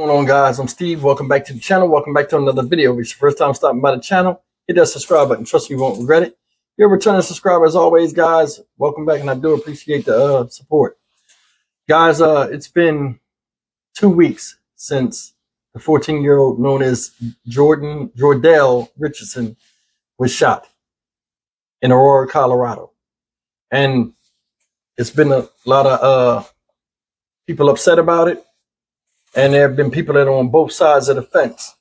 What's going on, guys? I'm Steve. Welcome back to the channel. Welcome back to another video. If it's your first time stopping by the channel, hit that subscribe button. Trust me, you won't regret it. If you're a returning subscriber, as always, guys, welcome back, and I do appreciate the support. Guys, it's been 2 weeks since the 14-year-old known as Jor'dell Richardson was shot in Aurora, Colorado. And it's been a lot of people upset about it. And there have been people that are on both sides of the fence.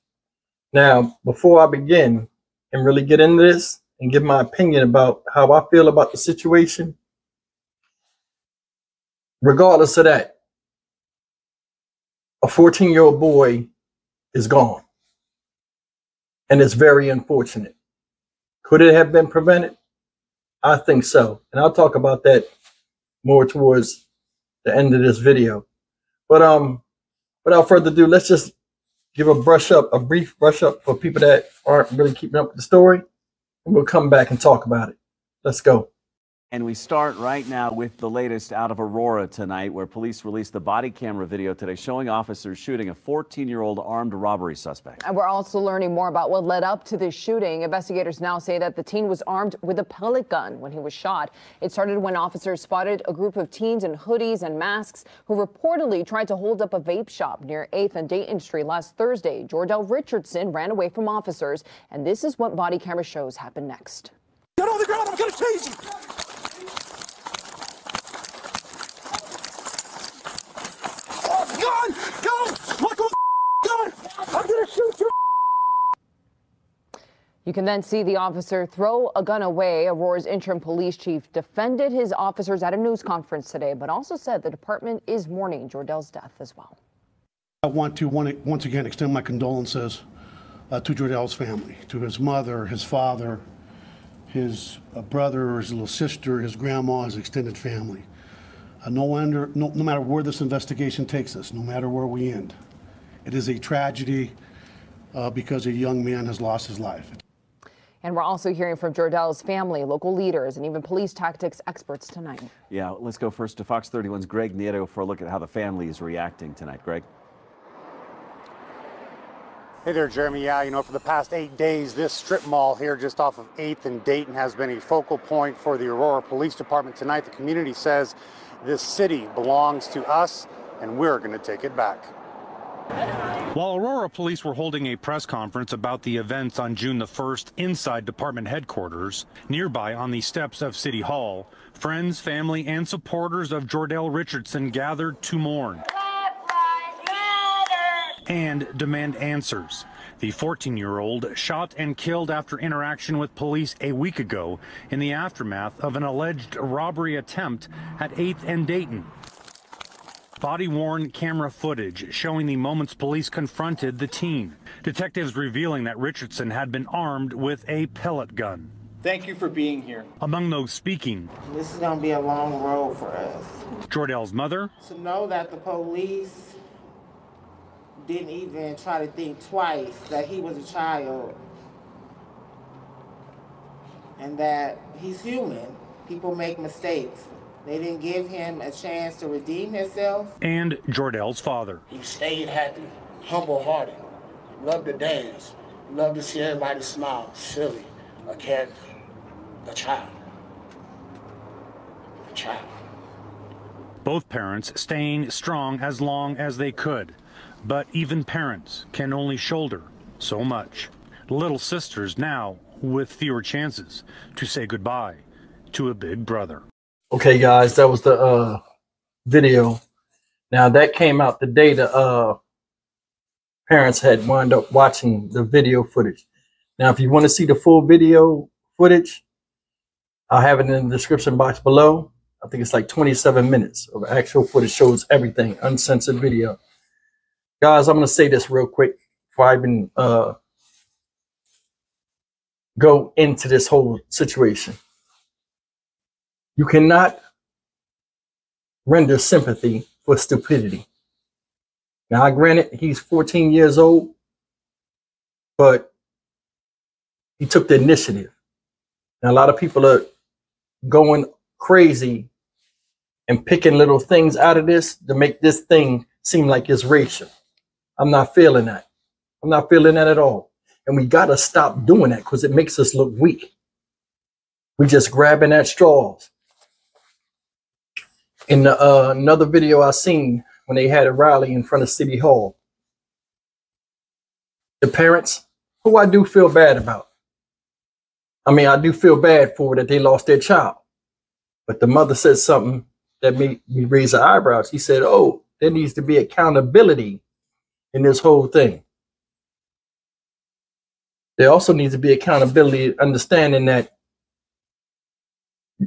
Now, before I begin and really get into this and give my opinion about how I feel about the situation, regardless of that, a 14-year-old boy is gone. And it's very unfortunate. Could it have been prevented? I think so. And I'll talk about that more towards the end of this video. But without further ado, let's just give a brief brush up for people that aren't really keeping up with the story, and we'll come back and talk about it. Let's go. And we start right now with the latest out of Aurora tonight, where police released the body camera video today showing officers shooting a 14-year-old armed robbery suspect. And we're also learning more about what led up to this shooting. Investigators now say that the teen was armed with a pellet gun when he was shot. It started when officers spotted a group of teens in hoodies and masks who reportedly tried to hold up a vape shop near 8th and Dayton Street last Thursday. Jor'dell Richardson ran away from officers, and this is what body camera shows happened next. Get on the ground, I'm gonna chase you! You can then see the officer throw a gun away. Aurora's interim police chief defended his officers at a news conference today, but also said the department is mourning Jor'dell's death as well. I want to once again extend my condolences to Jor'dell's family, to his mother, his father, his brother, his little sister, his grandma, his extended family. No matter where this investigation takes us, no matter where we end, it is a tragedy because a young man has lost his life. And we're also hearing from Jor'dell's family, local leaders, and even police tactics experts tonight. Yeah, let's go first to Fox 31's Greg Nieto for a look at how the family is reacting tonight. Greg? Hey there, Jeremy. Yeah, you know, for the past 8 days, this strip mall here just off of 8th and Dayton has been a focal point for the Aurora Police Department. Tonight, the community says this city belongs to us, and we're going to take it back. While Aurora police were holding a press conference about the events on June the 1st inside department headquarters, nearby on the steps of City Hall, friends, family, and supporters of Jor'dell Richardson gathered to mourn and demand answers. The 14-year-old shot and killed after interaction with police a week ago in the aftermath of an alleged robbery attempt at 8th and Dayton. Body-worn camera footage showing the moments police confronted the teen. Detectives revealing that Richardson had been armed with a pellet gun. Thank you for being here. Among those speaking, this is going to be a long road for us. Jor'dell's mother. To know that the police didn't even try to think twice that he was a child and that he's human. People make mistakes. They didn't give him a chance to redeem himself. And Jor'dell's father. He stayed happy, humble-hearted, loved to dance, loved to see everybody smile, silly, a character, a child. A child. Both parents staying strong as long as they could. But even parents can only shoulder so much. Little sisters now with fewer chances to say goodbye to a big brother. Okay, guys, that was the video. Now, that came out the day the parents had wound up watching the video footage. Now, if you want to see the full video footage, I'll have it in the description box below. I think it's like 27 minutes of actual footage, shows everything, uncensored video. Guys, I'm going to say this real quick before I even go into this whole situation. You cannot render sympathy for stupidity. Now, granted, he's 14 years old, but he took the initiative. Now, a lot of people are going crazy and picking little things out of this to make this thing seem like it's racial. I'm not feeling that. I'm not feeling that at all. And we got to stop doing that because it makes us look weak. We just grabbing at straws. In another video I seen when they had a rally in front of City Hall, the parents, who I do feel bad about. I mean, I do feel bad for that they lost their child. But the mother said something that made me raise her eyebrows. She said, oh, there needs to be accountability in this whole thing. There also needs to be accountability, understanding that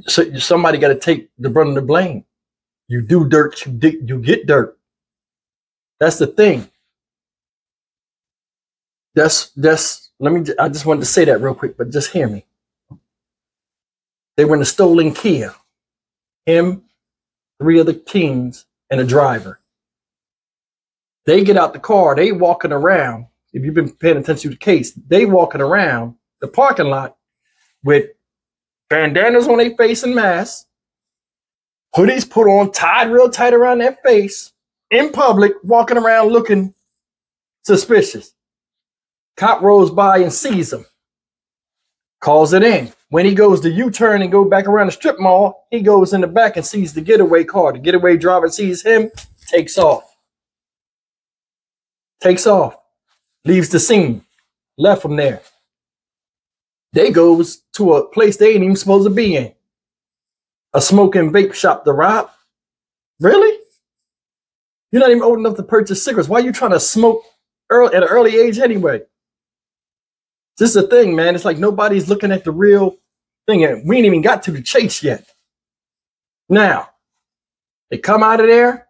somebody got to take the brunt of the blame. You do dirt, you get dirt. That's the thing. I just wanted to say that real quick, but just hear me. They were in a stolen Kia. Him, 3 other teens, and a driver. They get out the car. They walking around. If you've been paying attention to the case, they walking around the parking lot with bandanas on their face and masks, hoodies put on, tied real tight around their face, in public, walking around looking suspicious. Cop rolls by and sees them, calls it in. When he goes to U-turn and go back around the strip mall, he goes in the back and sees the getaway car. The getaway driver sees him, takes off. Takes off. Leaves the scene. Left from there. They goes to a place they ain't even supposed to be in. A smoking vape shop to rob. Really? You're not even old enough to purchase cigarettes. Why are you trying to smoke at an early age anyway? This is the thing, man. It's like nobody's looking at the real thing. And we ain't even got to the chase yet. Now, they come out of there,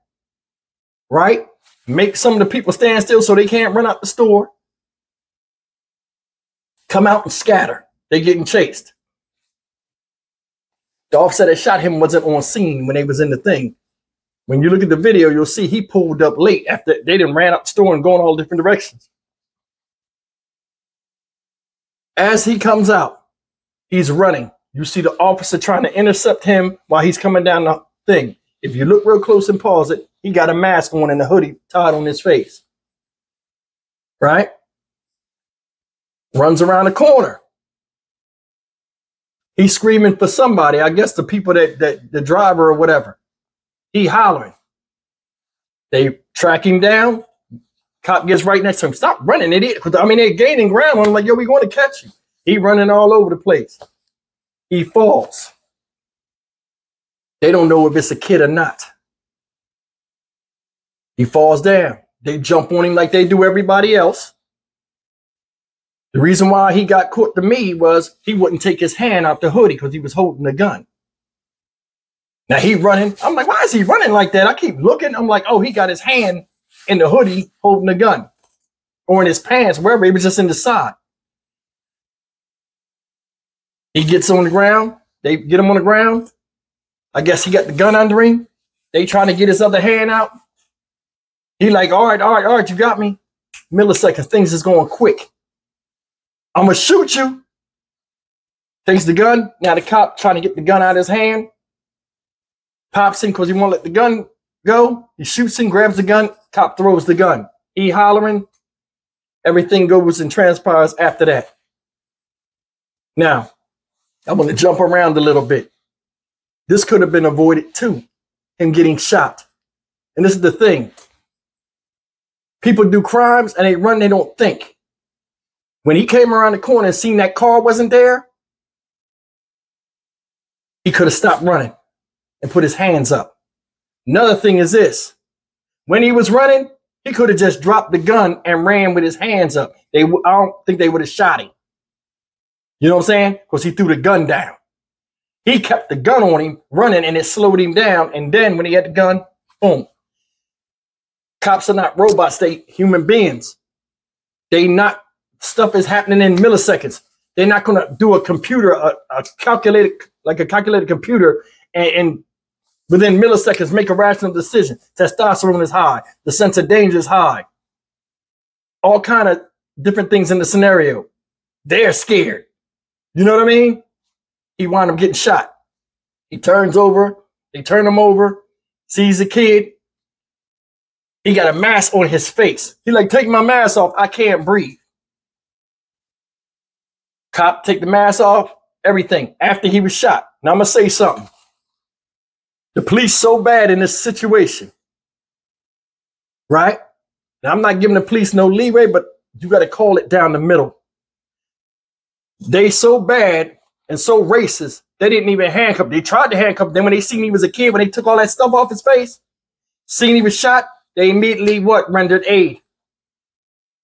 right? Make some of the people stand still so they can't run out the store. Come out and scatter. They're getting chased. The officer that shot him wasn't on scene when they was in the thing. When you look at the video, you'll see he pulled up late after they done ran out the store and going all different directions. As he comes out, he's running. You see the officer trying to intercept him while he's coming down the thing. If you look real close and pause it, he got a mask on and a hoodie tied on his face. Right? Runs around the corner. He's screaming for somebody. I guess the people that the driver or whatever. He hollering. They track him down. Cop gets right next to him. Stop running, idiot. I mean, they're gaining ground on him like, yo, we want to catch you. He running all over the place. He falls. They don't know if it's a kid or not. He falls down. They jump on him like they do everybody else. The reason why he got caught to me was he wouldn't take his hand out the hoodie because he was holding the gun. Now he running. I'm like, why is he running like that? I keep looking. I'm like, oh, he got his hand in the hoodie holding the gun. Or in his pants, wherever. He was just in the side. He gets on the ground. They get him on the ground. I guess he got the gun under him. They trying to get his other hand out. He like, all right, you got me. Milliseconds, things is going quick. I'm going to shoot you. Takes the gun. Now the cop trying to get the gun out of his hand. Pops him because he won't let the gun go. He shoots him, grabs the gun. Cop throws the gun. He hollering. Everything goes and transpires after that. Now, I want to jump around a little bit. This could have been avoided too, him getting shot. And this is the thing. People do crimes and they run, they don't think. When he came around the corner and seen that car wasn't there, he could have stopped running and put his hands up. Another thing is this. When he was running, he could have just dropped the gun and ran with his hands up. I don't think they would have shot him. You know what I'm saying? Because he threw the gun down. He kept the gun on him, running, and it slowed him down. And then when he had the gun, boom. Cops are not robots, they human beings. Stuff is happening in milliseconds. They're not going to do a computer, a calculated computer, and within milliseconds make a rational decision. Testosterone is high. The sense of danger is high. All kind of different things in the scenario. They're scared. You know what I mean? He wound up getting shot. He turns over. They turn him over. Sees the kid. He got a mask on his face. He like, take my mask off. I can't breathe. Cop take the mask off, everything, after he was shot. Now I'm going to say something. The police so bad in this situation, right? Now I'm not giving the police no leeway, but you got to call it down the middle. They so bad and so racist, they didn't even handcuff. They tried to handcuff him. Then when they seen he was a kid, when they took all that stuff off his face, seen he was shot, they immediately what? Rendered aid.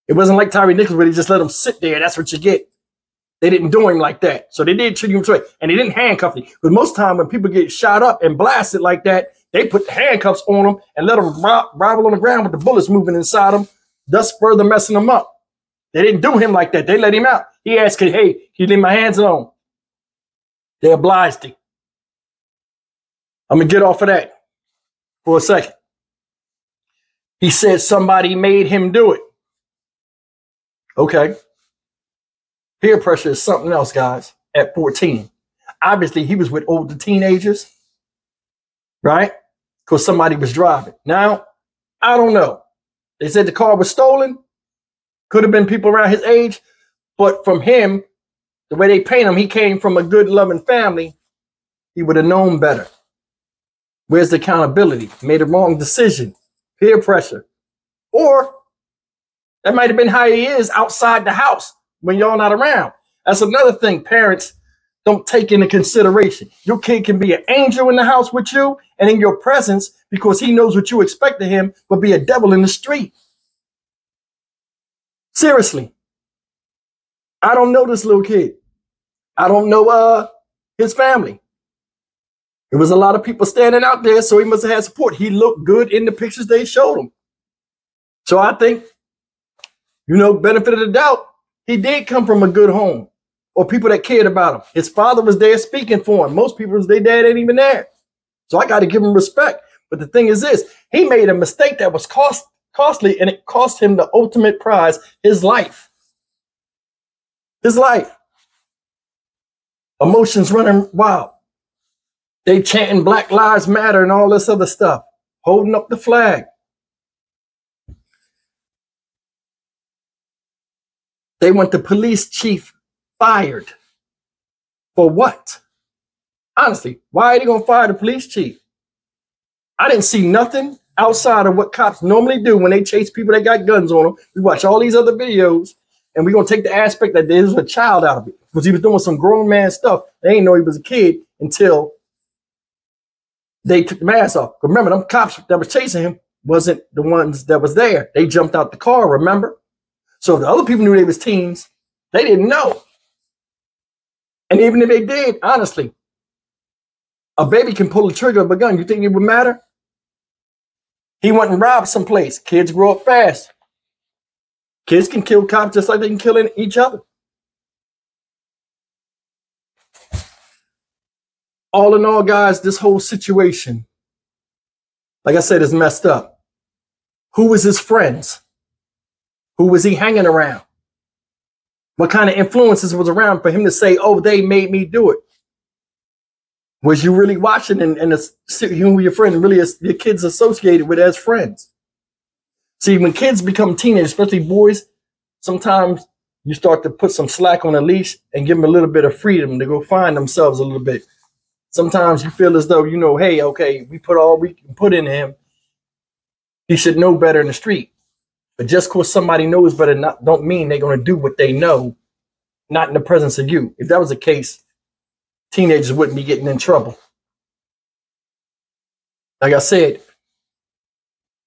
It wasn't like Tyree Nichols where they just let him sit there. That's what you get. They didn't do him like that. So they did treat him straight. And they didn't handcuff him. Because most time when people get shot up and blasted like that, they put the handcuffs on them and let them rival on the ground with the bullets moving inside them, thus further messing them up. They didn't do him like that. They let him out. He asked, hey, can you leave my hands alone? They obliged him. I'm going to get off of that for a second. He said somebody made him do it. Okay. Peer pressure is something else, guys, at 14. Obviously, he was with older teenagers, right? Because somebody was driving. Now, I don't know. They said the car was stolen. Could have been people around his age. But from him, the way they paint him, he came from a good, loving family. He would have known better. Where's the accountability? Made a wrong decision. Peer pressure. Or that might have been how he is outside the house when y'all not around. That's another thing parents don't take into consideration. Your kid can be an angel in the house with you and in your presence because he knows what you expect of him, but be a devil in the street. Seriously. I don't know this little kid. I don't know his family. There was a lot of people standing out there, so he must have had support. He looked good in the pictures they showed him. So I think, you know, benefit of the doubt, he did come from a good home or people that cared about him. His father was there speaking for him. Most people, their dad ain't even there. So I got to give him respect. But the thing is this, he made a mistake that was costly, and it cost him the ultimate prize, his life. His life. Emotions running wild. They chanting Black Lives Matter and all this other stuff, holding up the flag. They want the police chief fired. For what? Honestly, why are they going to fire the police chief? I didn't see nothing outside of what cops normally do when they chase people that got guns on them. We watch all these other videos, and we're going to take the aspect that there's a child out of it because he was doing some grown man stuff. They didn't know he was a kid until they took the mask off. Remember, them cops that was chasing him wasn't the ones that was there. They jumped out the car, remember? So if the other people knew they was teens, they didn't know. And even if they did, honestly, a baby can pull the trigger of a gun. You think it would matter? He went and robbed someplace. Kids grow up fast. Kids can kill cops just like they can kill each other. All in all, guys, this whole situation, like I said, is messed up. Who was his friends? Who was he hanging around? What kind of influences was around for him to say, oh, they made me do it? Was you really watching and who your friends really is, your kids associated with as friends? See, when kids become teenagers, especially boys, sometimes you start to put some slack on a leash and give them a little bit of freedom to go find themselves a little bit. Sometimes you feel as though, you know, hey, okay, we put all we can put in him. He should know better in the street. But just because somebody knows better don't mean they're going to do what they know, not in the presence of you. If that was the case, teenagers wouldn't be getting in trouble. Like I said,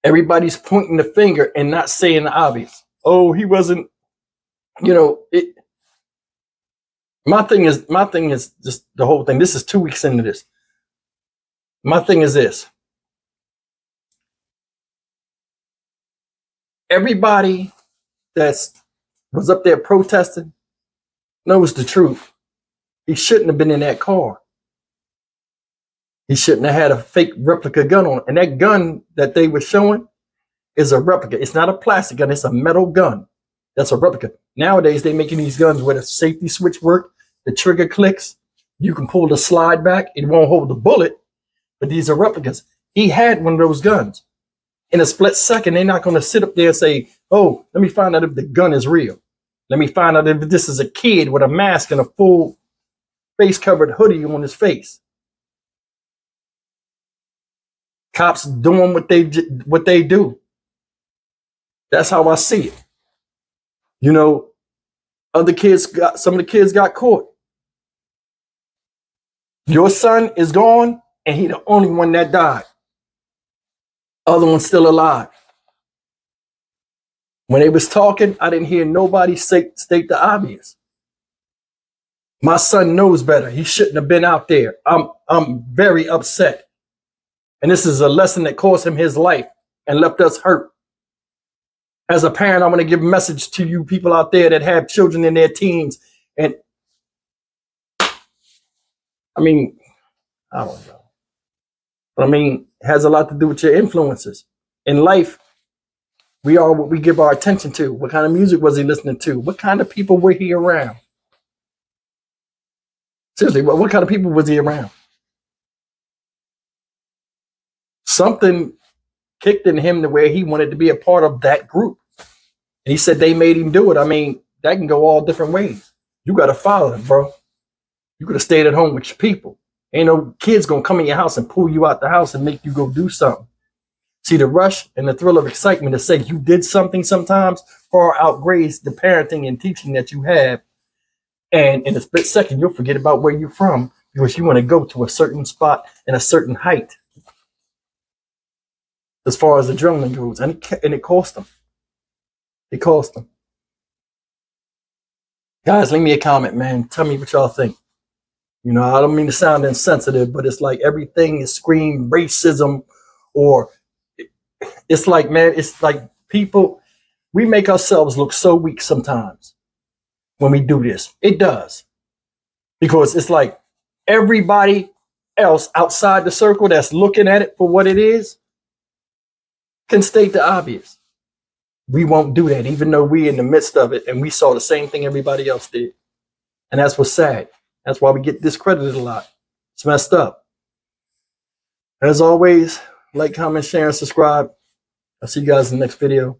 everybody's pointing the finger and not saying the obvious. Oh, he wasn't, you know, it. My thing is just the whole thing. This is 2 weeks into this. My thing is this. Everybody was up there protesting knows the truth. He shouldn't have been in that car. He shouldn't have had a fake replica gun on it. And that gun that they were showing is a replica. It's not a plastic gun. It's a metal gun. That's a replica. Nowadays, they're making these guns where the safety switch work, the trigger clicks. You can pull the slide back. It won't hold the bullet, but these are replicas. He had one of those guns. in a split second, they're not going to sit up there and say, oh, let me find out if the gun is real. Let me find out if this is a kid with a mask and a full face covered hoodie on his face. Cops doing what they do. That's how I see it. You know, some of the kids got caught. Your son is gone, and he the only one that died. Other one's still alive. When they was talking, I didn't hear nobody state the obvious. My son knows better. He shouldn't have been out there. I'm very upset. And this is a lesson that cost him his life and left us hurt. As a parent, I want to give a message to you people out there that have children in their teens. And I mean, I don't know. But I mean, it has a lot to do with your influences. In life, we are what we give our attention to. What kind of music was he listening to? What kind of people were he around? Seriously, what kind of people was he around? Something kicked in him to where he wanted to be a part of that group. And he said they made him do it. I mean, that can go all different ways. You got to follow them, bro. You could have stayed at home with your people. Ain't no kids going to come in your house and pull you out the house and make you go do something. See, the rush and the thrill of excitement to say you did something sometimes far outweighs the parenting and teaching that you have. And in a split second, you'll forget about where you're from because you want to go to a certain spot and a certain height. As far as adrenaline goes, and it cost them. It cost them. Guys, leave me a comment, man. Tell me what y'all think. You know, I don't mean to sound insensitive, but it's like everything is screamed racism, or it's like, man, it's like people, we make ourselves look so weak sometimes when we do this. It does. Because it's like everybody else outside the circle that's looking at it for what it is can state the obvious. We won't do that, even though we're in the midst of it and we saw the same thing everybody else did. And that's what's sad. That's why we get discredited a lot. It's messed up. As always, like, comment, share, and subscribe. I'll see you guys in the next video.